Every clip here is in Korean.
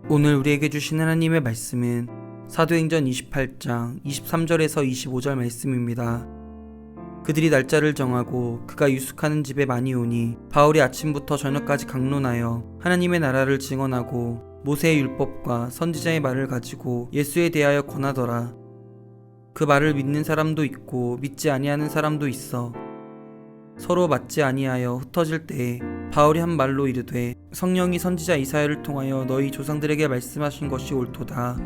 오늘 우리에게 주신 하나님의 말씀은 사도행전 28장 23절에서 25절 말씀입니다. 그들이 날짜를 정하고 그가 유숙하는 집에 많이 오니 바울이 아침부터 저녁까지 강론하여 하나님의 나라를 증언하고 모세의 율법과 선지자의 말을 가지고 예수에 대하여 권하더라. 그 말을 믿는 사람도 있고 믿지 아니하는 사람도 있어 서로 맞지 아니하여 흩어질 때에 바울이 한 말로 이르되 성령이 선지자 이사야를 통하여 너희 조상들에게 말씀하신 것이 옳도다.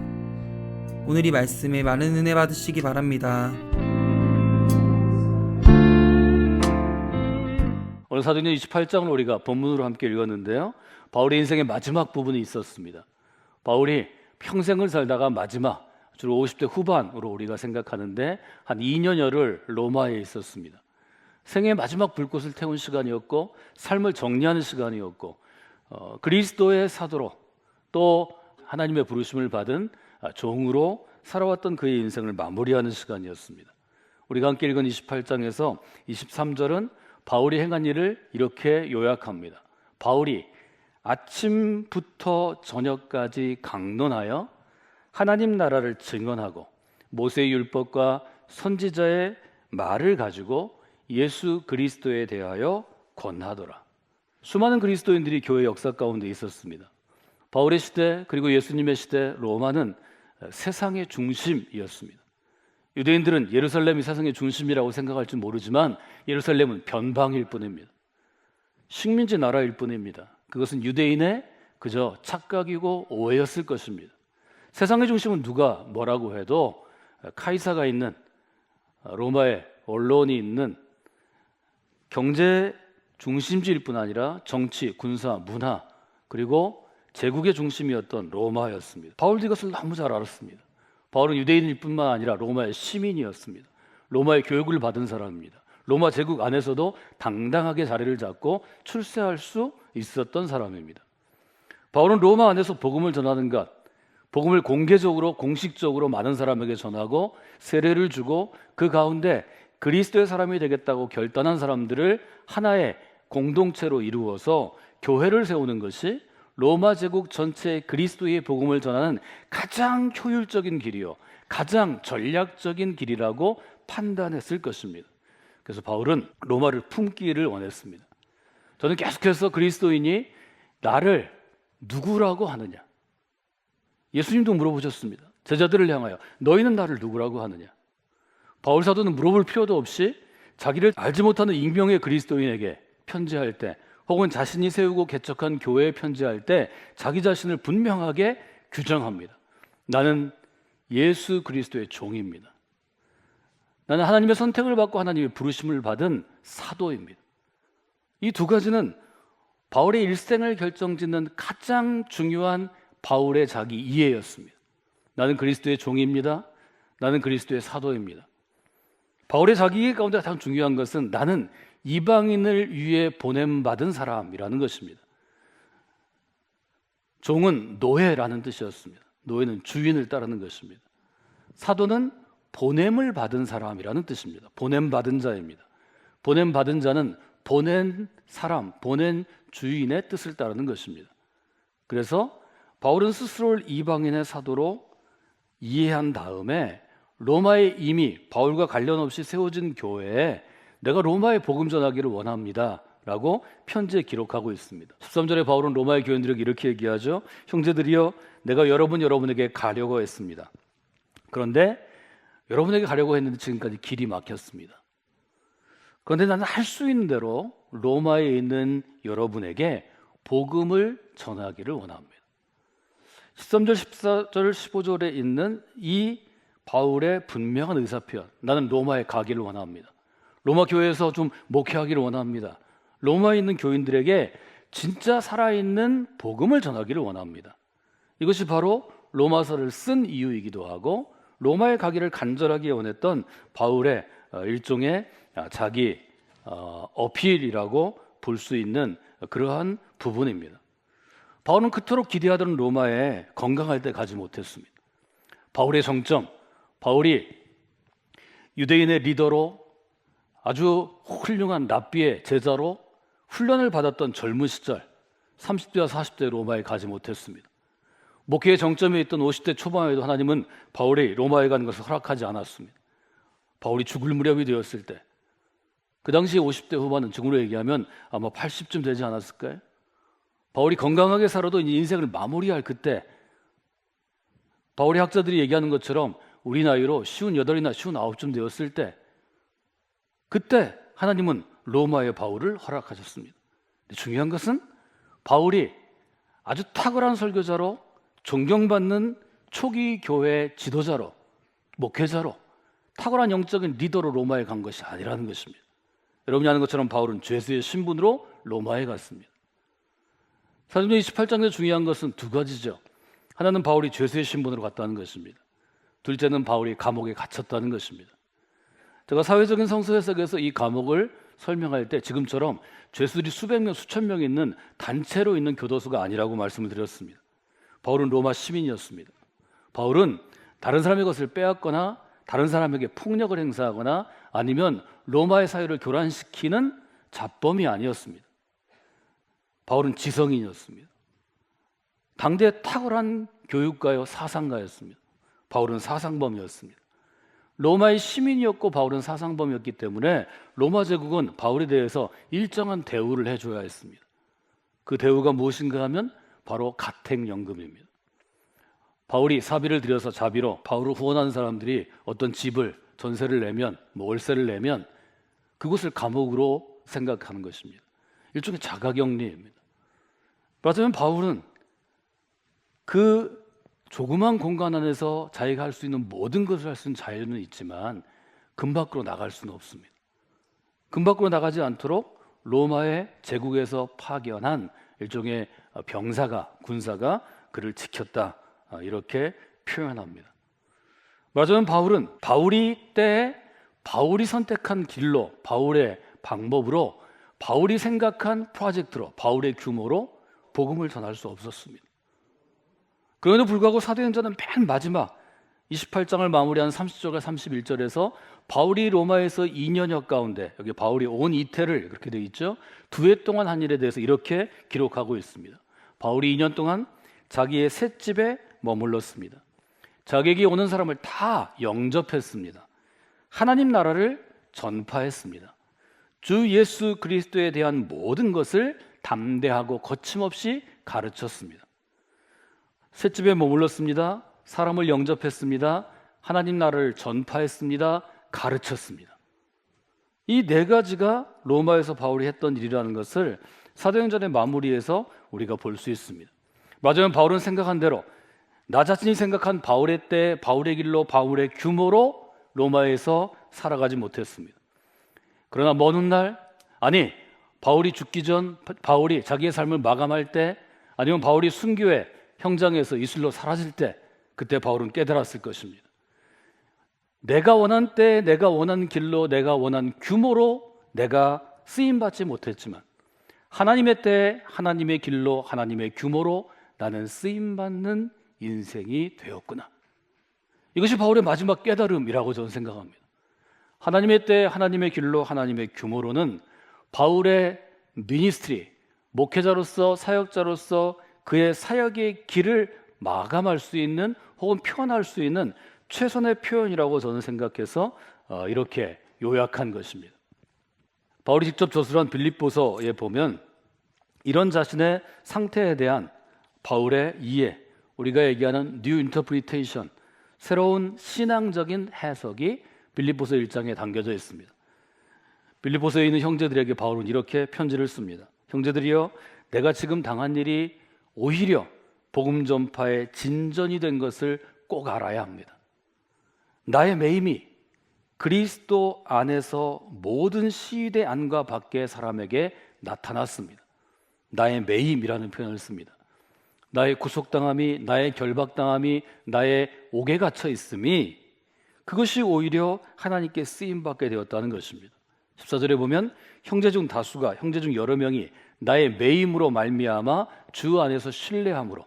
오늘 이 말씀에 많은 은혜 받으시기 바랍니다. 오늘 사도행전 28장을 우리가 본문으로 함께 읽었는데요, 바울의 인생의 마지막 부분이 있었습니다. 바울이 평생을 살다가 마지막 주로 50대 후반으로 우리가 생각하는데 한 2년여를 로마에 있었습니다. 생애의 마지막 불꽃을 태운 시간이었고 삶을 정리하는 시간이었고 그리스도의 사도로 또 하나님의 부르심을 받은 종으로 살아왔던 그의 인생을 마무리하는 시간이었습니다. 우리가 함께 읽은 28장에서 23절은 바울이 행한 일을 이렇게 요약합니다. 바울이 아침부터 저녁까지 강론하여 하나님 나라를 증언하고 모세의 율법과 선지자의 말을 가지고 예수 그리스도에 대하여 권하더라. 수많은 그리스도인들이 교회 역사 가운데 있었습니다. 바울의 시대 그리고 예수님의 시대 로마는 세상의 중심이었습니다. 유대인들은 예루살렘이 세상의 중심이라고 생각할지 모르지만 예루살렘은 변방일 뿐입니다. 식민지 나라일 뿐입니다. 그것은 유대인의 그저 착각이고 오해였을 것입니다. 세상의 중심은 누가 뭐라고 해도 카이사가 있는 로마의 언론이 있는 경제 중심지일 뿐 아니라 정치, 군사, 문화 그리고 제국의 중심이었던 로마였습니다. 바울도 이것을 너무 잘 알았습니다. 바울은 유대인일 뿐만 아니라 로마의 시민이었습니다. 로마의 교육을 받은 사람입니다. 로마 제국 안에서도 당당하게 자리를 잡고 출세할 수 있었던 사람입니다. 바울은 로마 안에서 복음을 전하는 것, 복음을 공개적으로 공식적으로 많은 사람에게 전하고 세례를 주고 그 가운데 그리스도의 사람이 되겠다고 결단한 사람들을 하나의 공동체로 이루어서 교회를 세우는 것이 로마 제국 전체의 그리스도의 복음을 전하는 가장 효율적인 길이요, 가장 전략적인 길이라고 판단했을 것입니다. 그래서 바울은 로마를 품기를 원했습니다. 저는 계속해서 그리스도인이 나를 누구라고 하느냐, 예수님도 물어보셨습니다. 제자들을 향하여 너희는 나를 누구라고 하느냐. 바울 사도는 물어볼 필요도 없이 자기를 알지 못하는 익명의 그리스도인에게 편지할 때 혹은 자신이 세우고 개척한 교회에 편지할 때 자기 자신을 분명하게 규정합니다. 나는 예수 그리스도의 종입니다. 나는 하나님의 선택을 받고 하나님의 부르심을 받은 사도입니다. 이 두 가지는 바울의 일생을 결정짓는 가장 중요한 바울의 자기 이해였습니다. 나는 그리스도의 종입니다. 나는 그리스도의 사도입니다. 바울의 자기 이해 가운데 가장 중요한 것은 나는 이방인을 위해 보냄받은 사람이라는 것입니다. 종은 노예라는 뜻이었습니다. 노예는 주인을 따르는 것입니다. 사도는 보냄을 받은 사람이라는 뜻입니다. 보냄받은 자입니다. 보냄받은 자는 보낸 사람, 보낸 주인의 뜻을 따르는 것입니다. 그래서 바울은 스스로를 이방인의 사도로 이해한 다음에 로마에 이미 바울과 관련 없이 세워진 교회에 내가 로마에 복음 전하기를 원합니다 라고 편지에 기록하고 있습니다. 13절에 바울은 로마의 교인들에게 이렇게 얘기하죠. 형제들이여, 내가 여러분에게 가려고 했습니다. 그런데 여러분에게 가려고 했는데 지금까지 길이 막혔습니다. 그런데 나는 할 수 있는 대로 로마에 있는 여러분에게 복음을 전하기를 원합니다. 13절, 14절, 15절에 있는 이 바울의 분명한 의사표현, 나는 로마에 가기를 원합니다. 로마 교회에서 좀 목회하기를 원합니다. 로마에 있는 교인들에게 진짜 살아있는 복음을 전하기를 원합니다. 이것이 바로 로마서를 쓴 이유이기도 하고 로마에 가기를 간절하게 원했던 바울의 일종의 자기 어필이라고 볼 수 있는 그러한 부분입니다. 바울은 그토록 기대하던 로마에 건강할 때 가지 못했습니다. 바울의 정점, 바울이 유대인의 리더로 아주 훌륭한 랍비의 제자로 훈련을 받았던 젊은 시절 30대와 40대 로마에 가지 못했습니다. 목회의 정점에 있던 50대 초반에도 하나님은 바울이 로마에 가는 것을 허락하지 않았습니다. 바울이 죽을 무렵이 되었을 때, 그 당시 50대 후반은 지금으로 얘기하면 아마 80쯤 되지 않았을까요? 바울이 건강하게 살아도 이제 인생을 마무리할 그때, 바울의 학자들이 얘기하는 것처럼 우리 나이로 58이나 59쯤 되었을 때, 그때 하나님은 로마의 바울을 허락하셨습니다. 중요한 것은 바울이 아주 탁월한 설교자로 존경받는 초기 교회 지도자로, 목회자로, 탁월한 영적인 리더로 로마에 간 것이 아니라는 것입니다. 여러분이 아는 것처럼 바울은 죄수의 신분으로 로마에 갔습니다. 사도행전 28장에서 중요한 것은 두 가지죠. 하나는 바울이 죄수의 신분으로 갔다는 것입니다. 둘째는 바울이 감옥에 갇혔다는 것입니다. 제가 사회적인 성서 해석에서 이 감옥을 설명할 때 지금처럼 죄수들이 수백 명, 수천 명 있는 단체로 있는 교도소가 아니라고 말씀을 드렸습니다. 바울은 로마 시민이었습니다. 바울은 다른 사람의 것을 빼앗거나 다른 사람에게 폭력을 행사하거나 아니면 로마의 사회를 교란시키는 잡범이 아니었습니다. 바울은 지성인이었습니다. 당대 탁월한 교육가요, 사상가였습니다. 바울은 사상범이었습니다. 로마의 시민이었고 바울은 사상범이었기 때문에 로마 제국은 바울에 대해서 일정한 대우를 해줘야 했습니다. 그 대우가 무엇인가 하면 바로 가택연금입니다. 바울이 사비를 들여서 자비로 바울을 후원하는 사람들이 어떤 집을 전세를 내면, 월세를 내면 그곳을 감옥으로 생각하는 것입니다. 일종의 자가격리입니다. 말하자면 바울은 그 조그만 공간 안에서 자기가 할 수 있는 모든 것을 할 수 있는 자유는 있지만 금 밖으로 나갈 수는 없습니다. 금 밖으로 나가지 않도록 로마의 제국에서 파견한 일종의 병사가, 군사가 그를 지켰다, 이렇게 표현합니다. 말하자면 바울은 바울이 선택한 길로, 바울의 방법으로, 바울이 생각한 프로젝트로, 바울의 규모로 복음을 전할 수 없었습니다. 그럼에도 불구하고 사도행전은 맨 마지막 28장을 마무리한 30절과 31절에서 바울이 로마에서 2년여 가운데, 여기 바울이 온 이태를 그렇게 되어 있죠. 2해 동안 한 일에 대해서 이렇게 기록하고 있습니다. 바울이 2년 동안 자기의 셋집에 머물렀습니다. 자기에게 오는 사람을 다 영접했습니다. 하나님 나라를 전파했습니다. 주 예수 그리스도에 대한 모든 것을 담대하고 거침없이 가르쳤습니다. 셋집에 머물렀습니다. 사람을 영접했습니다. 하나님 나라를 전파했습니다. 가르쳤습니다. 이 네 가지가 로마에서 바울이 했던 일이라는 것을 사도행전의 마무리에서 우리가 볼 수 있습니다. 맞으면 바울은 생각한 대로, 나 자신이 생각한 바울의 때, 바울의 길로, 바울의 규모로 로마에서 살아가지 못했습니다. 그러나 먼 훗날, 아니 바울이 죽기 전, 바울이 자기의 삶을 마감할 때, 아니면 바울이 순교의 형장에서 이슬로 사라질 때, 그때 바울은 깨달았을 것입니다. 내가 원한 때, 내가 원한 길로, 내가 원한 규모로 내가 쓰임받지 못했지만 하나님의 때, 하나님의 길로, 하나님의 규모로 나는 쓰임받는 인생이 되었구나. 이것이 바울의 마지막 깨달음이라고 저는 생각합니다. 하나님의 때, 하나님의 길로, 하나님의 규모로는 바울의 미니스트리, 목회자로서, 사역자로서 그의 사역의 길을 마감할 수 있는, 혹은 표현할 수 있는 최선의 표현이라고 저는 생각해서 이렇게 요약한 것입니다. 바울이 직접 저술한 빌립보서에 보면 이런 자신의 상태에 대한 바울의 이해, 우리가 얘기하는 뉴 인터프리테이션, 새로운 신앙적인 해석이 빌립보서 1장에 담겨져 있습니다. 빌립보서에 있는 형제들에게 바울은 이렇게 편지를 씁니다. 형제들이여, 내가 지금 당한 일이 오히려 복음 전파의 진전이 된 것을 꼭 알아야 합니다. 나의 매임이 그리스도 안에서 모든 시대 안과 밖의 사람에게 나타났습니다. 나의 매임이라는 표현을 씁니다. 나의 구속당함이, 나의 결박당함이, 나의 옥에 갇혀 있음이, 그것이 오히려 하나님께 쓰임받게 되었다는 것입니다. 14절에 보면 형제 중 다수가, 형제 중 여러 명이 나의 매임으로 말미암아 주 안에서 신뢰함으로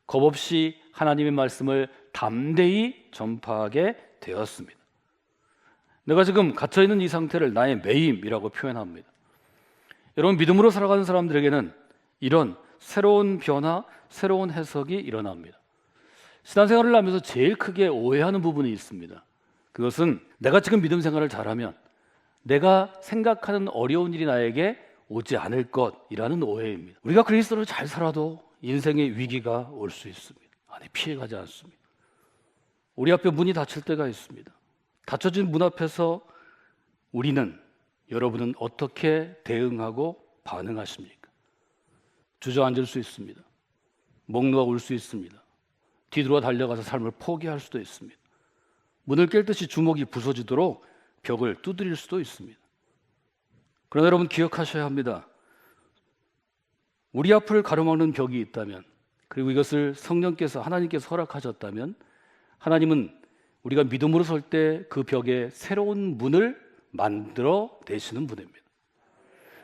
겁없이 하나님의 말씀을 담대히 전파하게 되었습니다. 내가 지금 갇혀있는 이 상태를 나의 매임이라고 표현합니다. 여러분, 믿음으로 살아가는 사람들에게는 이런 새로운 변화, 새로운 해석이 일어납니다. 신앙생활을 하면서 제일 크게 오해하는 부분이 있습니다. 그것은 내가 지금 믿음 생활을 잘하면 내가 생각하는 어려운 일이 나에게 오지 않을 것이라는 오해입니다. 우리가 그리스도를 잘 살아도 인생의 위기가 올 수 있습니다. 아니, 피해가지 않습니다. 우리 앞에 문이 닫힐 때가 있습니다. 닫혀진 문 앞에서 여러분은 어떻게 대응하고 반응하십니까? 주저앉을 수 있습니다. 목 놓아 울 수 있습니다. 뒤돌아 달려가서 삶을 포기할 수도 있습니다. 문을 깰 듯이 주먹이 부서지도록 벽을 두드릴 수도 있습니다. 그러나 여러분, 기억하셔야 합니다. 우리 앞을 가로막는 벽이 있다면, 그리고 이것을 하나님께서 허락하셨다면, 하나님은 우리가 믿음으로 설 때 그 벽에 새로운 문을 만들어 내시는 분입니다.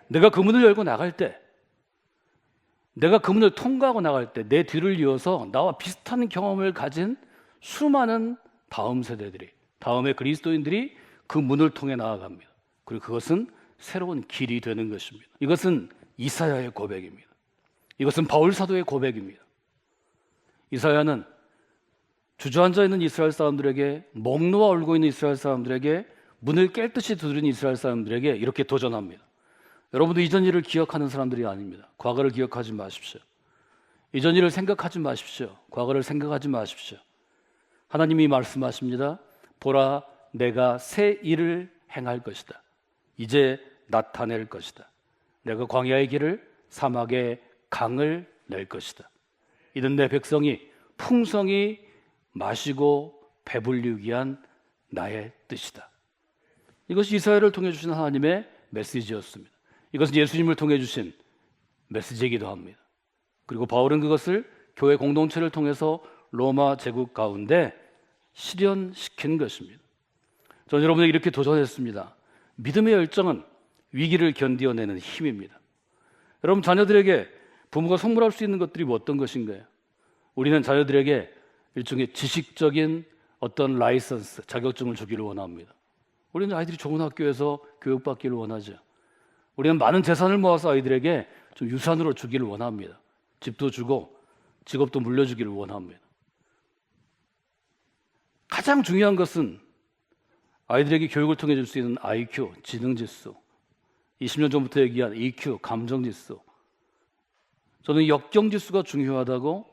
내가 그 문을 열고 나갈 때, 내가 그 문을 통과하고 나갈 때 내 뒤를 이어서 나와 비슷한 경험을 가진 수많은 다음 세대들이, 다음의 그리스도인들이 그 문을 통해 나아갑니다. 그리고 그것은 새로운 길이 되는 것입니다. 이것은 이사야의 고백입니다. 이것은 바울 사도의 고백입니다. 이사야는 주저앉아 있는 이스라엘 사람들에게, 목 놓아 울고 있는 이스라엘 사람들에게, 문을 깰 듯이 두드리는 이스라엘 사람들에게 이렇게 도전합니다. 여러분도 이전 일을 기억하는 사람들이 아닙니다. 과거를 기억하지 마십시오. 이전 일을 생각하지 마십시오. 과거를 생각하지 마십시오. 하나님이 말씀하십니다. 보라, 내가 새 일을 행할 것이다. 이제 나타낼 것이다. 내가 광야의 길을, 사막의 강을 낼 것이다. 이는 내 백성이 풍성히 마시고 배불리기 위한 나의 뜻이다. 이것이 이사야를 통해 주신 하나님의 메시지였습니다. 이것은 예수님을 통해 주신 메시지이기도 합니다. 그리고 바울은 그것을 교회 공동체를 통해서 로마 제국 가운데 실현시킨 것입니다. 저는 여러분에게 이렇게 도전했습니다. 믿음의 열정은 위기를 견디어내는 힘입니다. 여러분, 자녀들에게 부모가 선물할 수 있는 것들이 어떤 것인가요? 우리는 자녀들에게 일종의 지식적인 어떤 라이선스, 자격증을 주기를 원합니다. 우리는 아이들이 좋은 학교에서 교육받기를 원하죠. 우리는 많은 재산을 모아서 아이들에게 좀 유산으로 주기를 원합니다. 집도 주고 직업도 물려주기를 원합니다. 가장 중요한 것은 아이들에게 교육을 통해 줄 수 있는 IQ, 지능지수, 20년 전부터 얘기한 EQ, 감정지수. 저는 역경지수가 중요하다고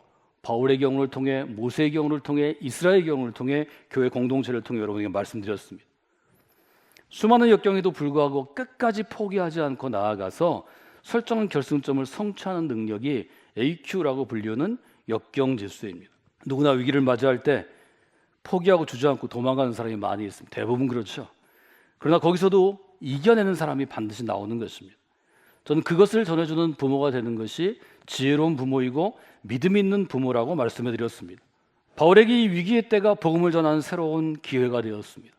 바울의 경우를 통해, 모세의 경우를 통해, 이스라엘의 경우를 통해, 교회 공동체를 통해 여러분에게 말씀드렸습니다. 수많은 역경에도 불구하고 끝까지 포기하지 않고 나아가서 설정한 결승점을 성취하는 능력이 AQ라고 불리는 역경지수입니다. 누구나 위기를 맞이할 때 포기하고 주저앉고 도망가는 사람이 많이 있습니다. 대부분 그렇죠. 그러나 거기서도 이겨내는 사람이 반드시 나오는 것입니다. 저는 그것을 전해주는 부모가 되는 것이 지혜로운 부모이고 믿음 있는 부모라고 말씀해 드렸습니다. 바울에게 이 위기의 때가 복음을 전하는 새로운 기회가 되었습니다.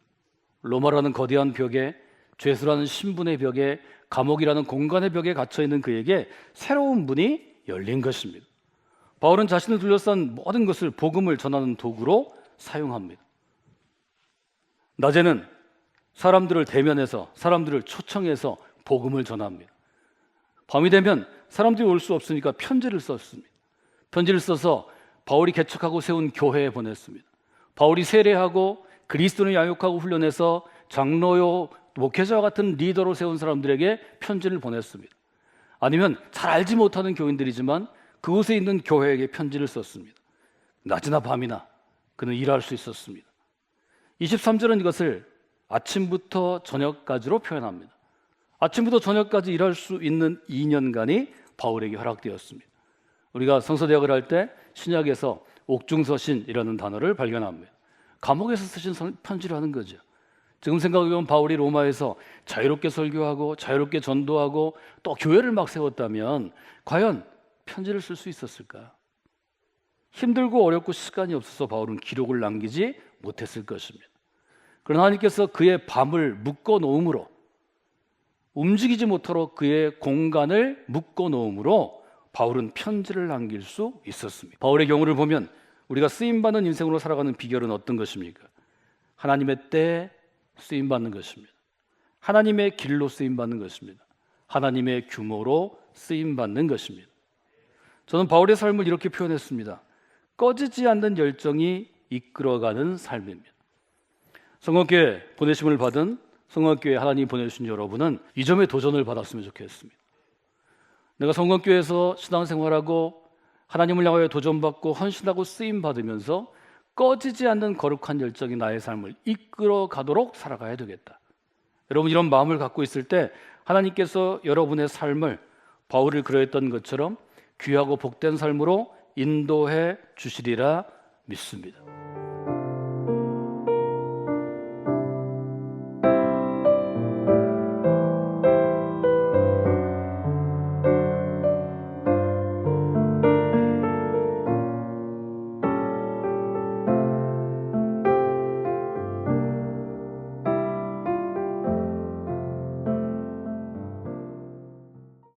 로마라는 거대한 벽에, 죄수라는 신분의 벽에, 감옥이라는 공간의 벽에 갇혀있는 그에게 새로운 문이 열린 것입니다. 바울은 자신을 둘러싼 모든 것을 복음을 전하는 도구로 사용합니다. 낮에는 사람들을 대면해서, 사람들을 초청해서 복음을 전합니다. 밤이 되면 사람들이 올 수 없으니까 편지를 썼습니다. 편지를 써서 바울이 개척하고 세운 교회에 보냈습니다. 바울이 세례하고 그리스도를 양육하고 훈련해서 장로요, 목회자와 같은 리더로 세운 사람들에게 편지를 보냈습니다. 아니면 잘 알지 못하는 교인들이지만 그곳에 있는 교회에게 편지를 썼습니다. 낮이나 밤이나 그는 일할 수 있었습니다. 23절은 이것을 아침부터 저녁까지로 표현합니다. 아침부터 저녁까지 일할 수 있는 2년간이 바울에게 허락되었습니다. 우리가 성서대학을 할 때 신약에서 옥중서신이라는 단어를 발견합니다. 감옥에서 쓰신 편지라는 거죠. 지금 생각해보면 바울이 로마에서 자유롭게 설교하고 자유롭게 전도하고 또 교회를 막 세웠다면 과연 편지를 쓸 수 있었을까? 힘들고 어렵고 시간이 없어서 바울은 기록을 남기지 못했을 것입니다. 그러나 하나님께서 그의 밤을 묶어 놓음으로, 움직이지 못하도록 그의 공간을 묶어 놓음으로 바울은 편지를 남길 수 있었습니다. 바울의 경우를 보면 우리가 쓰임받는 인생으로 살아가는 비결은 어떤 것입니까? 하나님의 때에 쓰임받는 것입니다. 하나님의 길로 쓰임받는 것입니다. 하나님의 규모로 쓰임받는 것입니다. 저는 바울의 삶을 이렇게 표현했습니다. 꺼지지 않는 열정이 이끌어가는 삶입니다. 성곽교회 보내심을 받은 성곽교회 하나님 보내주신 여러분은 이 점에 도전을 받았으면 좋겠습니다. 내가 성곽교회에서 신앙생활하고 하나님을 향하여 도전받고 헌신하고 쓰임받으면서 꺼지지 않는 거룩한 열정이 나의 삶을 이끌어가도록 살아가야 되겠다. 여러분 이런 마음을 갖고 있을 때 하나님께서 여러분의 삶을 바울을 그러했던 것처럼 귀하고 복된 삶으로 인도해 주시리라 믿습니다.